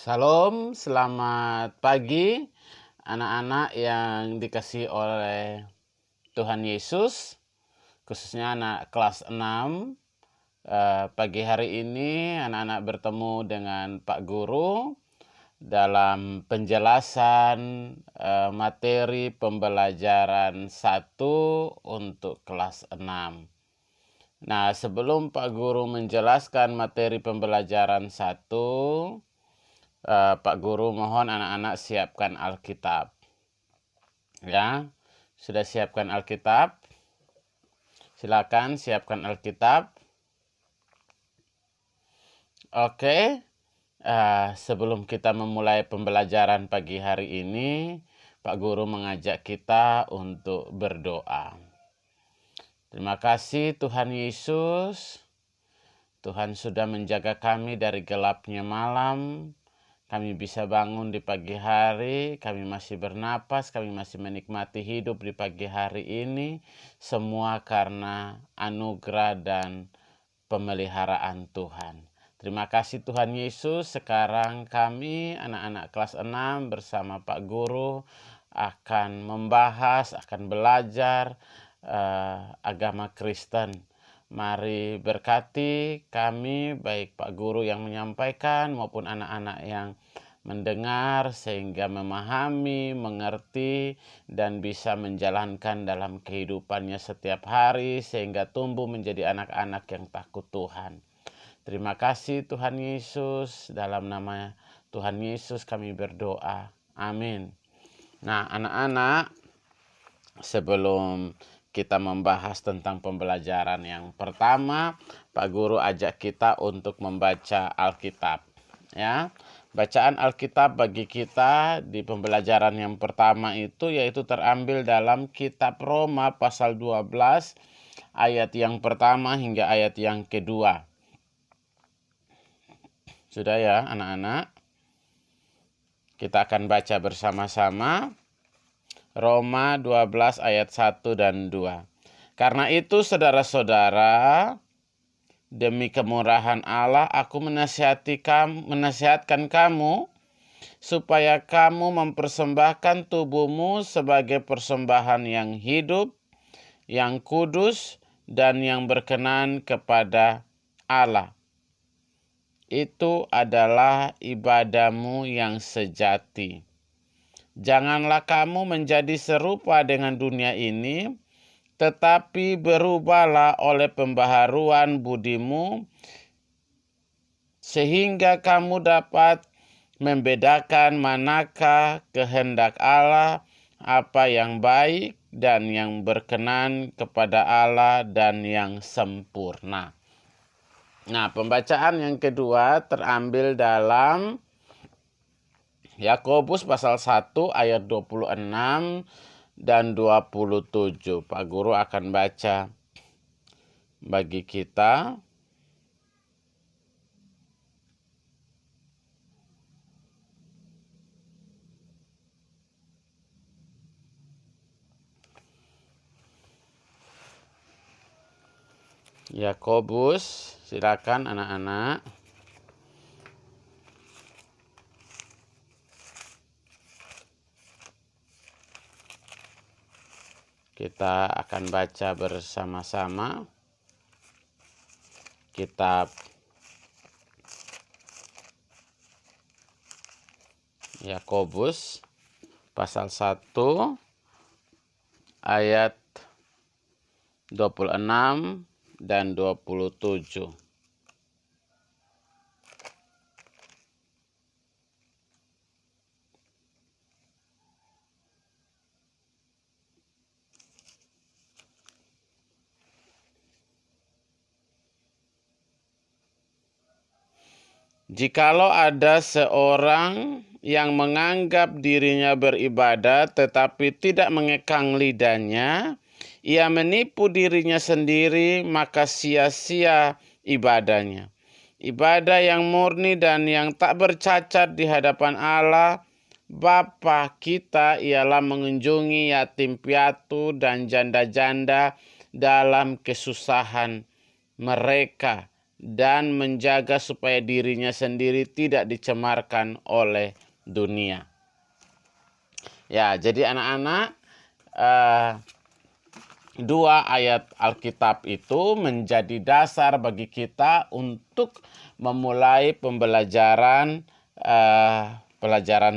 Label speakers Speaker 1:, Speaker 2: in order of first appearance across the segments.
Speaker 1: Salam, selamat pagi anak-anak yang dikasihi oleh Tuhan Yesus, khususnya anak kelas 6. Pagi hari ini anak-anak bertemu dengan Pak Guru dalam penjelasan materi pembelajaran 1 untuk kelas 6. Nah, sebelum Pak Guru menjelaskan materi pembelajaran 1, Pak Guru mohon anak-anak siapkan Alkitab. Ya, sudah siapkan Alkitab? Silakan siapkan Alkitab. Oke, sebelum kita memulai pembelajaran pagi hari ini, Pak Guru mengajak kita untuk berdoa. Terima kasih Tuhan Yesus. Tuhan sudah menjaga kami dari gelapnya malam. Kami bisa bangun di pagi hari, kami masih bernapas, kami masih menikmati hidup di pagi hari ini. Semua karena anugerah dan pemeliharaan Tuhan. Terima kasih Tuhan Yesus. Sekarang kami anak-anak kelas 6 bersama Pak Guru akan membahas, akan belajar agama Kristen. Mari berkati kami, baik Pak Guru yang menyampaikan maupun anak-anak yang mendengar, sehingga memahami, mengerti, dan bisa menjalankan dalam kehidupannya setiap hari, sehingga tumbuh menjadi anak-anak yang takut Tuhan. Terima kasih Tuhan Yesus, dalam nama Tuhan Yesus kami berdoa. Amin. Nah, anak-anak, sebelum kita membahas tentang pembelajaran yang pertama, Pak Guru ajak kita untuk membaca Alkitab. Ya, bacaan Alkitab bagi kita di pembelajaran yang pertama itu yaitu terambil dalam kitab Roma pasal 12 ayat yang pertama hingga ayat yang kedua. Sudah ya anak-anak? Kita akan baca bersama-sama. Roma 12 ayat 1 dan 2. Karena itu saudara-saudara, demi kemurahan Allah aku menasihatkan kamu supaya kamu mempersembahkan tubuhmu sebagai persembahan yang hidup, yang kudus, dan yang berkenan kepada Allah. Itu adalah ibadahmu yang sejati. Janganlah kamu menjadi serupa dengan dunia ini, tetapi berubahlah oleh pembaharuan budimu, sehingga kamu dapat membedakan manakah kehendak Allah, apa yang baik dan yang berkenan kepada Allah dan yang sempurna. Nah, pembacaan yang kedua terambil dalam Yakobus pasal 1 ayat 26 dan 27. Pak Guru akan baca bagi kita. Yakobus, silakan anak-anak. Kita akan baca bersama-sama kitab Yakobus pasal 1 ayat 26 dan 27. Jikalau ada seorang yang menganggap dirinya beribadah tetapi tidak mengekang lidahnya, ia menipu dirinya sendiri, maka sia-sia ibadahnya. Ibadah yang murni dan yang tak bercacat di hadapan Allah Bapa kita ialah mengunjungi yatim piatu dan janda-janda dalam kesusahan mereka dan menjaga supaya dirinya sendiri tidak dicemarkan oleh dunia. Ya, jadi anak-anak, dua ayat Alkitab itu menjadi dasar bagi kita untuk memulai pelajaran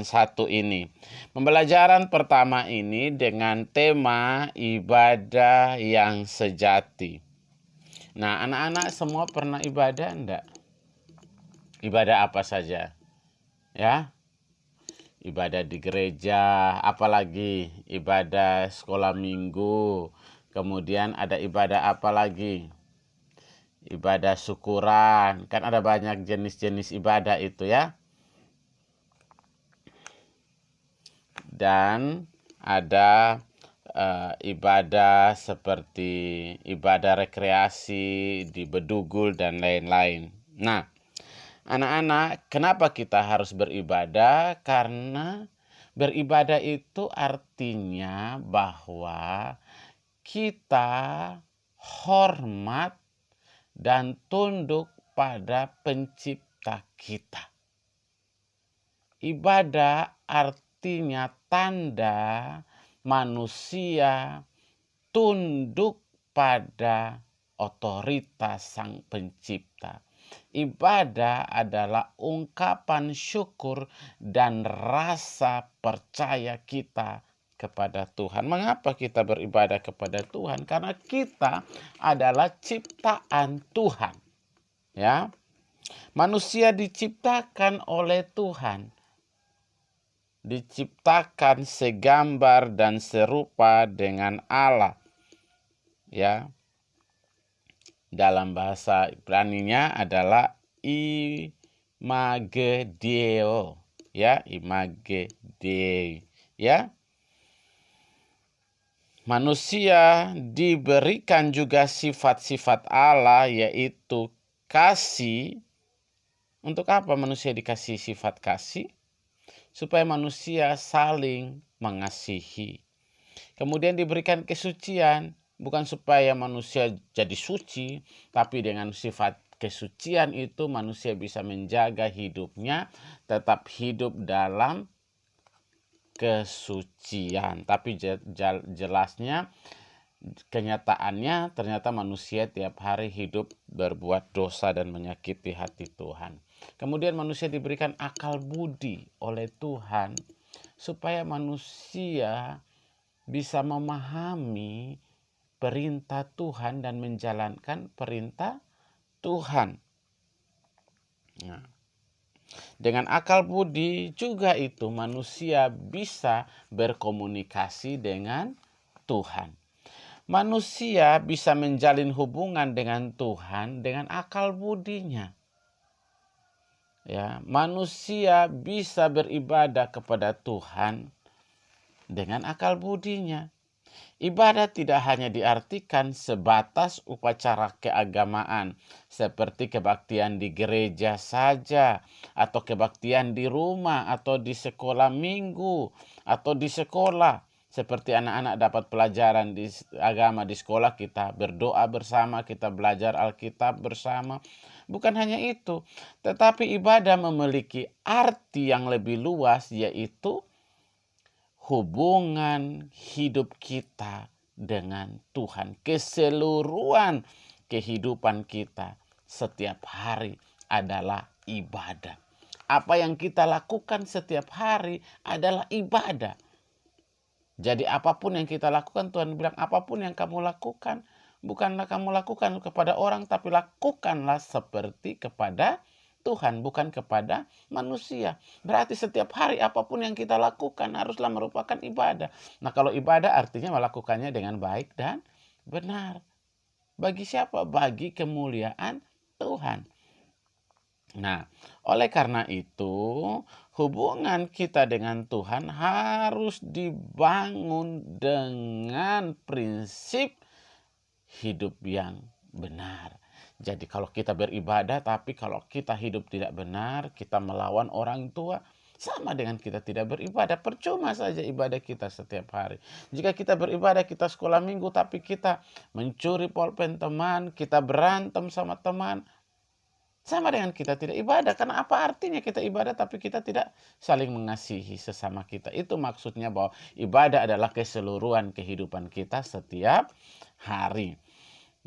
Speaker 1: satu ini. Pembelajaran pertama ini dengan tema ibadah yang sejati. Nah, anak-anak semua pernah ibadah enggak? Ibadah apa saja? Ya, ibadah di gereja, apalagi ibadah sekolah minggu. Kemudian ada ibadah apa lagi? Ibadah syukuran. Kan ada banyak jenis-jenis ibadah itu ya. Dan ada ibadah seperti ibadah rekreasi di Bedugul dan lain-lain. Nah, anak-anak, kenapa kita harus beribadah? Karena beribadah itu artinya bahwa kita hormat dan tunduk pada pencipta kita. Ibadah artinya tanda manusia tunduk pada otoritas Sang Pencipta. Ibadah adalah ungkapan syukur dan rasa percaya kita kepada Tuhan. Mengapa kita beribadah kepada Tuhan? Karena kita adalah ciptaan Tuhan. Ya. Manusia diciptakan oleh Tuhan. Diciptakan segambar dan serupa dengan Allah. Ya. Dalam bahasa Ibrani-nya adalah imagedeo, ya, imagedeo, ya. Manusia diberikan juga sifat-sifat Allah, yaitu kasih. Untuk apa manusia dikasih sifat kasih? Supaya manusia saling mengasihi. Kemudian diberikan kesucian, bukan supaya manusia jadi suci, tapi dengan sifat kesucian itu manusia bisa menjaga hidupnya, tetap hidup dalam kesucian. Tapi jelasnya, kenyataannya ternyata manusia tiap hari hidup berbuat dosa dan menyakiti hati Tuhan. Kemudian manusia diberikan akal budi oleh Tuhan supaya manusia bisa memahami perintah Tuhan dan menjalankan perintah Tuhan. Nah, dengan akal budi juga itu manusia bisa berkomunikasi dengan Tuhan. Manusia bisa menjalin hubungan dengan Tuhan dengan akal budinya. Ya, manusia bisa beribadah kepada Tuhan dengan akal budinya. Ibadah tidak hanya diartikan sebatas upacara keagamaan seperti kebaktian di gereja saja, atau kebaktian di rumah, atau di sekolah minggu, atau di sekolah. Seperti anak-anak dapat pelajaran di agama di sekolah, kita berdoa bersama, kita belajar Alkitab bersama. Bukan hanya itu, tetapi ibadah memiliki arti yang lebih luas, yaitu hubungan hidup kita dengan Tuhan. Keseluruhan kehidupan kita setiap hari adalah ibadah. Apa yang kita lakukan setiap hari adalah ibadah. Jadi apapun yang kita lakukan, Tuhan bilang apapun yang kamu lakukan, bukanlah kamu lakukan kepada orang, tapi lakukanlah seperti kepada Tuhan, bukan kepada manusia. Berarti setiap hari apapun yang kita lakukan haruslah merupakan ibadah. Nah, kalau ibadah artinya melakukannya dengan baik dan benar. Bagi siapa? Bagi kemuliaan Tuhan. Nah, oleh karena itu, hubungan kita dengan Tuhan harus dibangun dengan prinsip hidup yang benar. Jadi kalau kita beribadah, tapi kalau kita hidup tidak benar, kita melawan orang tua, sama dengan kita tidak beribadah. Percuma saja ibadah kita setiap hari. Jika kita beribadah, kita sekolah minggu, tapi kita mencuri pulpen teman, kita berantem sama teman, Sama dengan kita tidak ibadah. Karena apa artinya kita ibadah tapi kita tidak saling mengasihi sesama kita. Itu maksudnya bahwa ibadah adalah keseluruhan kehidupan kita setiap hari.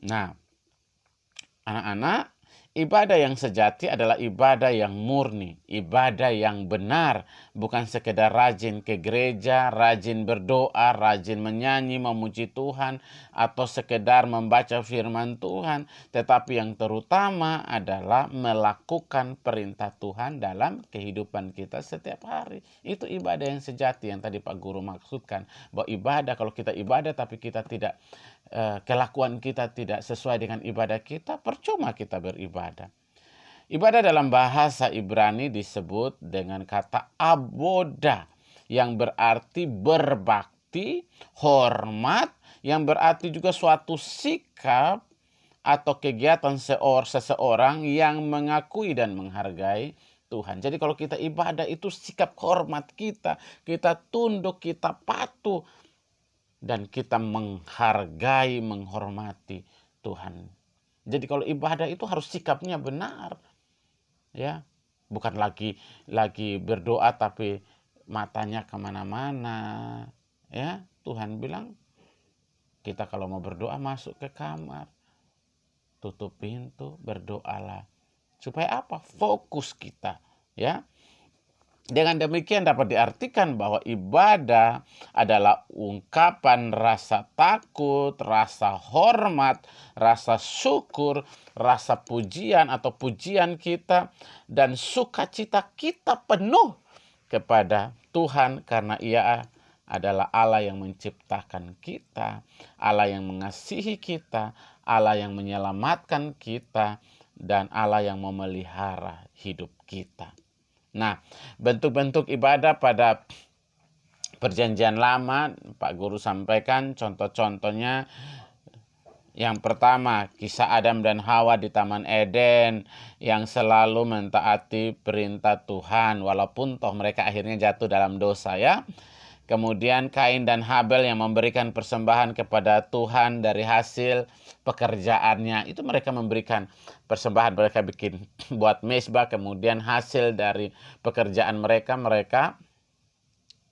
Speaker 1: Nah, anak-anak, ibadah yang sejati adalah ibadah yang murni, ibadah yang benar, bukan sekedar rajin ke gereja, rajin berdoa, rajin menyanyi, memuji Tuhan, atau sekedar membaca firman Tuhan, tetapi yang terutama adalah melakukan perintah Tuhan dalam kehidupan kita setiap hari. Itu ibadah yang sejati yang tadi Pak Guru maksudkan, bahwa ibadah, kalau kita ibadah tapi kita tidak kelakuan kita tidak sesuai dengan ibadah kita, percuma kita beribadah. Ibadah dalam bahasa Ibrani disebut dengan kata aboda, yang berarti berbakti, hormat, yang berarti juga suatu sikap atau kegiatan seseorang yang mengakui dan menghargai Tuhan. Jadi kalau kita ibadah itu sikap hormat kita tunduk, kita patuh, dan kita menghargai, menghormati Tuhan. Jadi kalau ibadah itu harus sikapnya benar, ya, bukan lagi berdoa tapi matanya kemana-mana, ya. Tuhan bilang kita kalau mau berdoa masuk ke kamar, tutup pintu, berdoalah. Supaya apa? Fokus kita, ya. Dengan demikian dapat diartikan bahwa ibadah adalah ungkapan rasa takut, rasa hormat, rasa syukur, rasa pujian atau pujian kita, dan sukacita kita penuh kepada Tuhan karena Ia adalah Allah yang menciptakan kita, Allah yang mengasihi kita, Allah yang menyelamatkan kita, dan Allah yang memelihara hidup kita. Nah, bentuk-bentuk ibadah pada Perjanjian Lama, Pak Guru sampaikan contoh-contohnya. Yang pertama, kisah Adam dan Hawa di Taman Eden yang selalu mentaati perintah Tuhan walaupun toh mereka akhirnya jatuh dalam dosa, ya. Kemudian Kain dan Habel yang memberikan persembahan kepada Tuhan dari hasil pekerjaannya. Itu mereka memberikan persembahan, mereka bikin buat mezbah, kemudian hasil dari pekerjaan mereka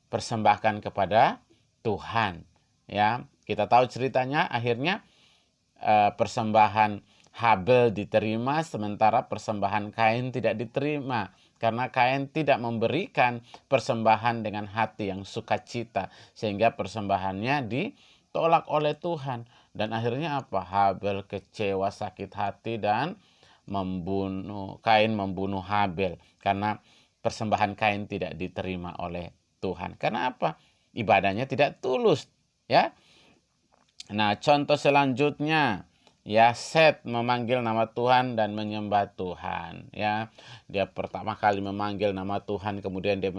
Speaker 1: persembahkan kepada Tuhan. Ya, kita tahu ceritanya, akhirnya persembahan Habel diterima sementara persembahan Kain tidak diterima. Karena Kain tidak memberikan persembahan dengan hati yang sukacita, sehingga persembahannya ditolak oleh Tuhan. Dan akhirnya apa? Habel kecewa, sakit hati, dan Kain membunuh Habel karena persembahan Kain tidak diterima oleh Tuhan. Karena apa? Ibadahnya tidak tulus, ya. Nah, contoh selanjutnya, ya, Set memanggil nama Tuhan dan menyembah Tuhan, ya. Dia pertama kali memanggil nama Tuhan, kemudian dia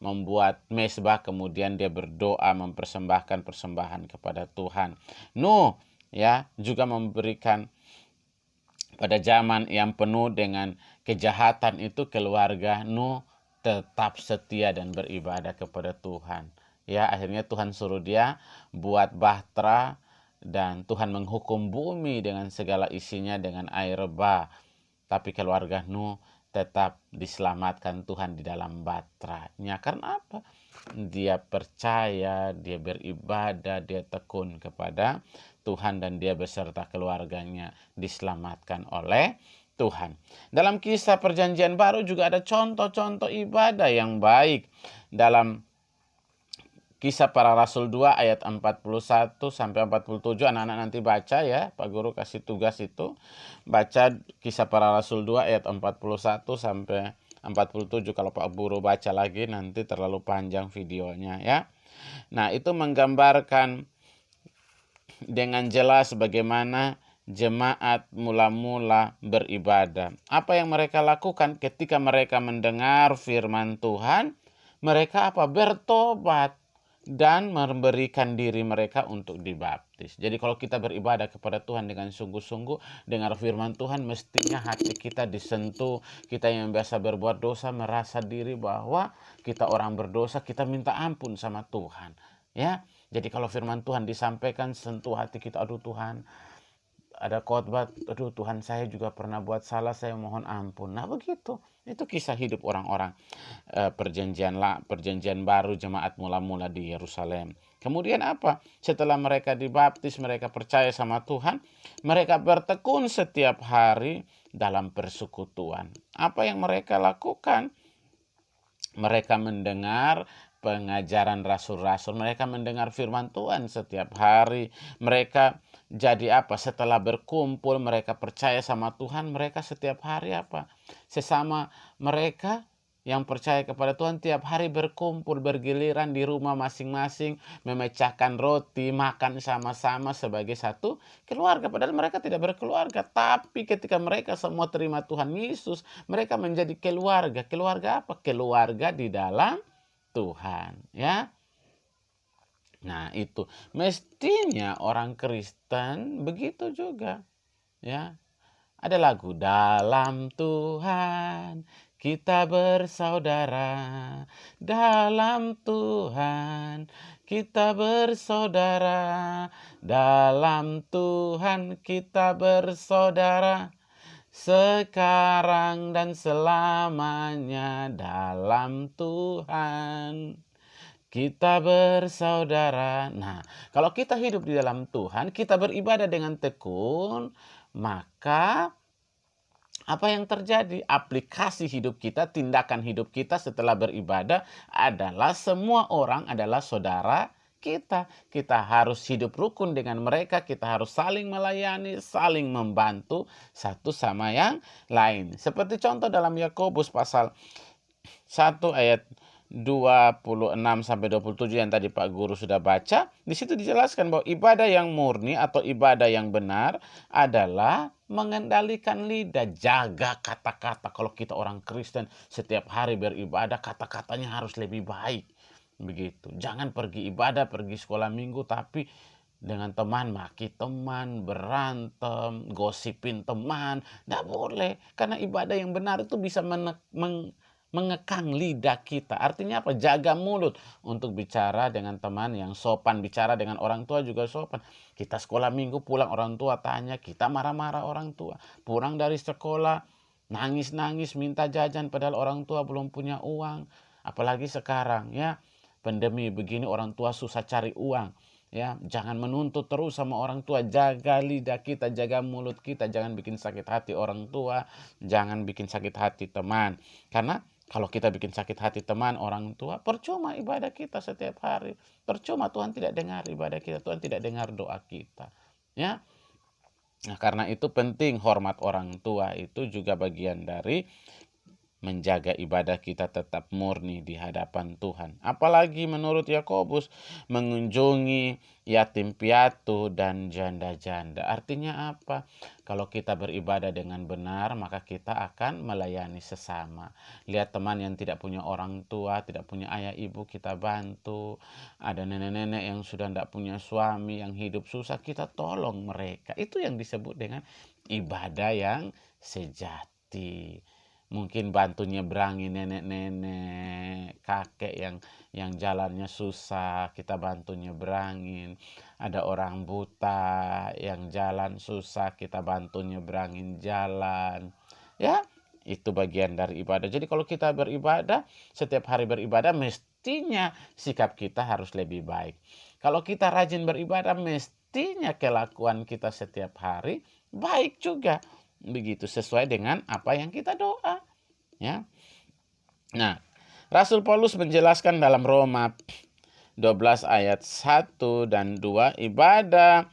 Speaker 1: membuat mezbah, kemudian dia berdoa mempersembahkan persembahan kepada Tuhan. Nuh, ya, juga memberikan pada zaman yang penuh dengan kejahatan itu, keluarga Nuh tetap setia dan beribadah kepada Tuhan. Ya, akhirnya Tuhan suruh dia buat bahtera dan Tuhan menghukum bumi dengan segala isinya dengan air bah. Tapi keluarga Nuh tetap diselamatkan Tuhan di dalam bahteranya. Karena apa? Dia percaya, dia beribadah, dia tekun kepada Tuhan, dan dia beserta keluarganya diselamatkan oleh Tuhan. Dalam kisah Perjanjian Baru juga ada contoh-contoh ibadah yang baik. Dalam Kisah Para Rasul 2 ayat 41 sampai 47, anak-anak nanti baca, ya. Pak Guru kasih tugas itu. Baca Kisah Para Rasul 2 ayat 41 sampai 47. Kalau Pak Guru baca lagi nanti terlalu panjang videonya, ya. Nah, itu menggambarkan dengan jelas bagaimana jemaat mula-mula beribadah. Apa yang mereka lakukan ketika mereka mendengar firman Tuhan? Mereka apa? Bertobat dan memberikan diri mereka untuk dibaptis. Jadi kalau kita beribadah kepada Tuhan dengan sungguh-sungguh, dengar firman Tuhan, mestinya hati kita disentuh. Kita yang biasa berbuat dosa merasa diri bahwa kita orang berdosa, kita minta ampun sama Tuhan, ya. Jadi kalau firman Tuhan disampaikan, sentuh hati kita, aduh Tuhan, ada khotbah, aduh Tuhan saya juga pernah buat salah, saya mohon ampun. Nah begitu, itu kisah hidup orang-orang perjanjian baru jemaat mula-mula di Yerusalem. Kemudian apa? Setelah mereka dibaptis, mereka percaya sama Tuhan, mereka bertekun setiap hari dalam persekutuan. Apa yang mereka lakukan? Mereka mendengar pengajaran rasul-rasul, mereka mendengar firman Tuhan setiap hari. Mereka jadi apa? Setelah berkumpul, mereka percaya sama Tuhan, mereka setiap hari apa? Sesama mereka yang percaya kepada Tuhan tiap hari berkumpul, bergiliran di rumah masing-masing, memecahkan roti, makan sama-sama sebagai satu keluarga. Padahal mereka tidak berkeluarga, tapi ketika mereka semua terima Tuhan Yesus, mereka menjadi keluarga. Keluarga apa? Keluarga di dalam Tuhan, ya. Nah, itu mestinya orang Kristen begitu juga, ya. Ada lagu dalam Tuhan kita bersaudara, dalam Tuhan kita bersaudara, dalam Tuhan kita bersaudara, sekarang dan selamanya dalam Tuhan kita bersaudara. Nah, kalau kita hidup di dalam Tuhan, kita beribadah dengan tekun, maka apa yang terjadi? Aplikasi hidup kita, tindakan hidup kita setelah beribadah adalah semua orang adalah saudara kita. Kita harus hidup rukun dengan mereka, kita harus saling melayani, saling membantu satu sama yang lain. Seperti contoh dalam Yakobus pasal 1 ayat 26-27 yang tadi Pak Guru sudah baca. Di situ dijelaskan bahwa ibadah yang murni atau ibadah yang benar adalah mengendalikan lidah, jaga kata-kata. Kalau kita orang Kristen setiap hari beribadah, kata-katanya harus lebih baik. Begitu. Jangan pergi ibadah, pergi sekolah minggu, tapi dengan teman maki teman, berantem, gosipin teman. Tidak boleh. Karena ibadah yang benar itu bisa mengekang lidah kita. Artinya apa? Jaga mulut untuk bicara dengan teman yang sopan, bicara dengan orang tua juga sopan. Kita sekolah minggu pulang, orang tua tanya, kita marah-marah orang tua. Pulang dari sekolah, nangis-nangis minta jajan padahal orang tua belum punya uang. Apalagi sekarang, ya, pandemi begini orang tua susah cari uang. Ya, jangan menuntut terus sama orang tua. Jaga lidah kita, jaga mulut kita. Jangan bikin sakit hati orang tua, jangan bikin sakit hati teman. Karena kalau kita bikin sakit hati teman, orang tua, percuma ibadah kita setiap hari. Percuma, Tuhan tidak dengar ibadah kita, Tuhan tidak dengar doa kita. Ya. Nah, karena itu penting hormat orang tua, itu juga bagian dari menjaga ibadah kita tetap murni di hadapan Tuhan. Apalagi menurut Yakobus, mengunjungi yatim piatu dan janda-janda. Artinya apa? Kalau kita beribadah dengan benar, maka kita akan melayani sesama. Lihat teman yang tidak punya orang tua, tidak punya ayah ibu, kita bantu. Ada nenek-nenek yang sudah tidak punya suami, yang hidup susah, kita tolong mereka. Itu yang disebut dengan ibadah yang sejati. Mungkin bantu nyebrangin nenek-nenek, kakek yang jalannya susah, kita bantu nyebrangin. Ada orang buta yang jalan susah, kita bantu nyebrangin jalan. Ya, itu bagian dari ibadah. Jadi kalau kita beribadah, setiap hari beribadah, mestinya sikap kita harus lebih baik. Kalau kita rajin beribadah, mestinya kelakuan kita setiap hari baik juga. Begitu, sesuai dengan apa yang kita doa, ya. Nah, Rasul Paulus menjelaskan dalam Roma 12 ayat 1 dan 2, ibadah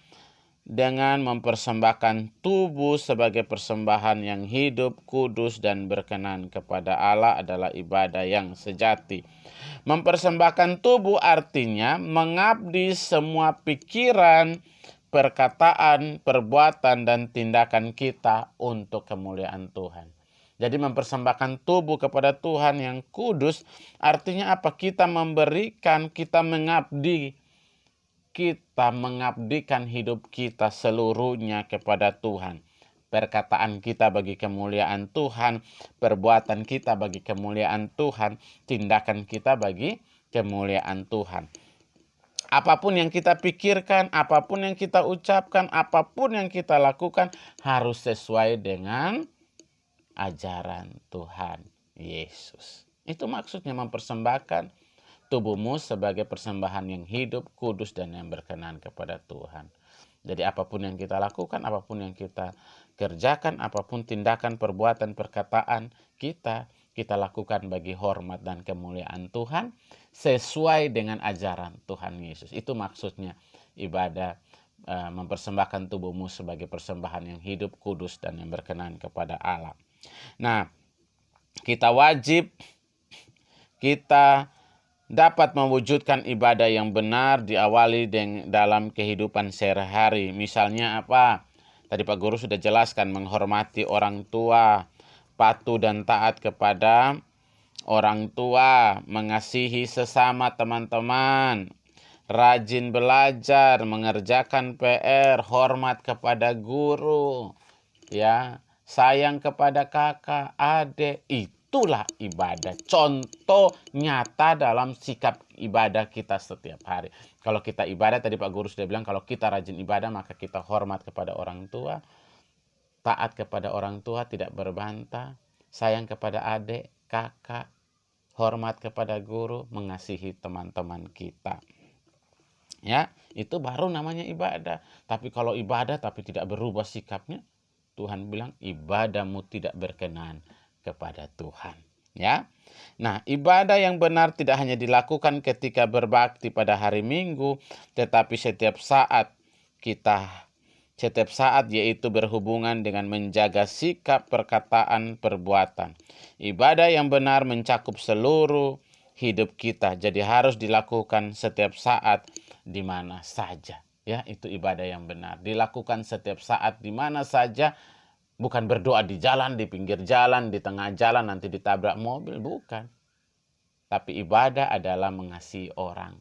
Speaker 1: dengan mempersembahkan tubuh sebagai persembahan yang hidup, kudus, dan berkenan kepada Allah adalah ibadah yang sejati. Mempersembahkan tubuh artinya mengabdi semua pikiran, perkataan, perbuatan, dan tindakan kita untuk kemuliaan Tuhan. Jadi mempersembahkan tubuh kepada Tuhan yang kudus artinya apa? Kita memberikan, kita mengabdikan hidup kita seluruhnya kepada Tuhan. Perkataan kita bagi kemuliaan Tuhan, perbuatan kita bagi kemuliaan Tuhan, tindakan kita bagi kemuliaan Tuhan. Apapun yang kita pikirkan, apapun yang kita ucapkan, apapun yang kita lakukan harus sesuai dengan ajaran Tuhan Yesus. Itu maksudnya mempersembahkan tubuhmu sebagai persembahan yang hidup, kudus, dan yang berkenan kepada Tuhan. Jadi apapun yang kita lakukan, apapun yang kita kerjakan, apapun tindakan, perbuatan, perkataan kita lakukan bagi hormat dan kemuliaan Tuhan sesuai dengan ajaran Tuhan Yesus. Itu maksudnya ibadah mempersembahkan tubuhmu sebagai persembahan yang hidup, kudus, dan yang berkenan kepada Allah. Nah, kita dapat mewujudkan ibadah yang benar diawali dalam kehidupan sehari-hari. Misalnya apa? Tadi Pak Guru sudah jelaskan, menghormati orang tua, patuh dan taat kepada orang tua, mengasihi sesama teman-teman, rajin belajar, mengerjakan PR, hormat kepada guru, ya, sayang kepada kakak, adik. Itulah ibadah, contoh nyata dalam sikap ibadah kita setiap hari. Kalau kita ibadah, tadi Pak Guru sudah bilang, kalau kita rajin ibadah, maka kita hormat kepada orang tua, taat kepada orang tua, tidak berbantah, sayang kepada adik, kakak, hormat kepada guru, mengasihi teman-teman kita. Ya, itu baru namanya ibadah. Tapi kalau ibadah tapi tidak berubah sikapnya, Tuhan bilang ibadahmu tidak berkenan kepada Tuhan. Ya. Nah, ibadah yang benar tidak hanya dilakukan ketika berbakti pada hari Minggu, tetapi setiap saat yaitu berhubungan dengan menjaga sikap, perkataan, perbuatan. Ibadah yang benar mencakup seluruh hidup kita, jadi harus dilakukan setiap saat di mana saja. Ya, itu ibadah yang benar. Dilakukan setiap saat di mana saja. Bukan berdoa di jalan, di pinggir jalan, di tengah jalan, nanti ditabrak mobil. Bukan. Tapi ibadah adalah mengasihi orang.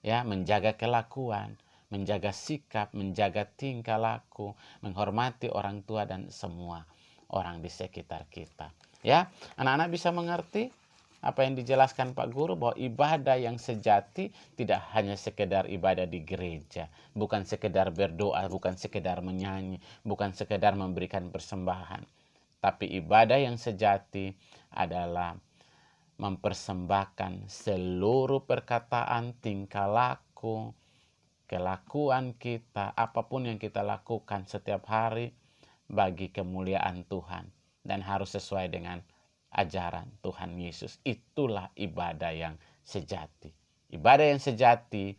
Speaker 1: Ya, menjaga kelakuan, menjaga sikap, menjaga tingkah laku, menghormati orang tua dan semua orang di sekitar kita. Ya, anak-anak bisa mengerti apa yang dijelaskan Pak Guru, bahwa ibadah yang sejati tidak hanya sekedar ibadah di gereja, bukan sekedar berdoa, bukan sekedar menyanyi, bukan sekedar memberikan persembahan. Tapi ibadah yang sejati adalah mempersembahkan seluruh perkataan, tingkah laku, kelakuan kita, apapun yang kita lakukan setiap hari bagi kemuliaan Tuhan, dan harus sesuai dengan ajaran Tuhan Yesus. Itulah ibadah yang sejati. Ibadah yang sejati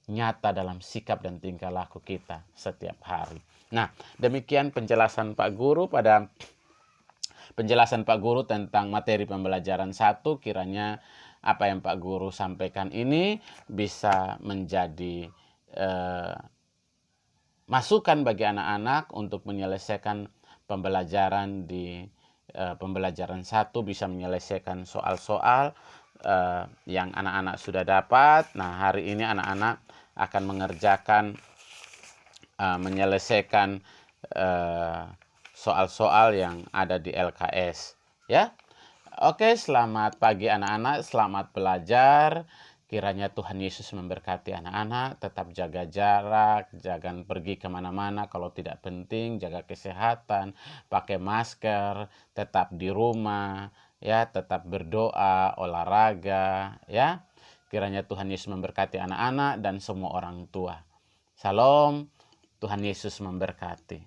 Speaker 1: nyata dalam sikap dan tingkah laku kita setiap hari. Nah, demikian penjelasan Pak Guru tentang materi pembelajaran 1. Kiranya apa yang Pak Guru sampaikan ini bisa menjadi masukan bagi anak-anak untuk menyelesaikan pembelajaran pembelajaran 1, bisa menyelesaikan soal-soal yang anak-anak sudah dapat. Nah, hari ini anak-anak akan mengerjakan menyelesaikan soal-soal yang ada di LKS. Ya, oke, selamat pagi anak-anak, selamat belajar. Kiranya Tuhan Yesus memberkati anak-anak, tetap jaga jarak, jangan pergi kemana-mana kalau tidak penting, jaga kesehatan, pakai masker, tetap di rumah, ya, tetap berdoa, olahraga, ya. Kiranya Tuhan Yesus memberkati anak-anak dan semua orang tua. Salam, Tuhan Yesus memberkati.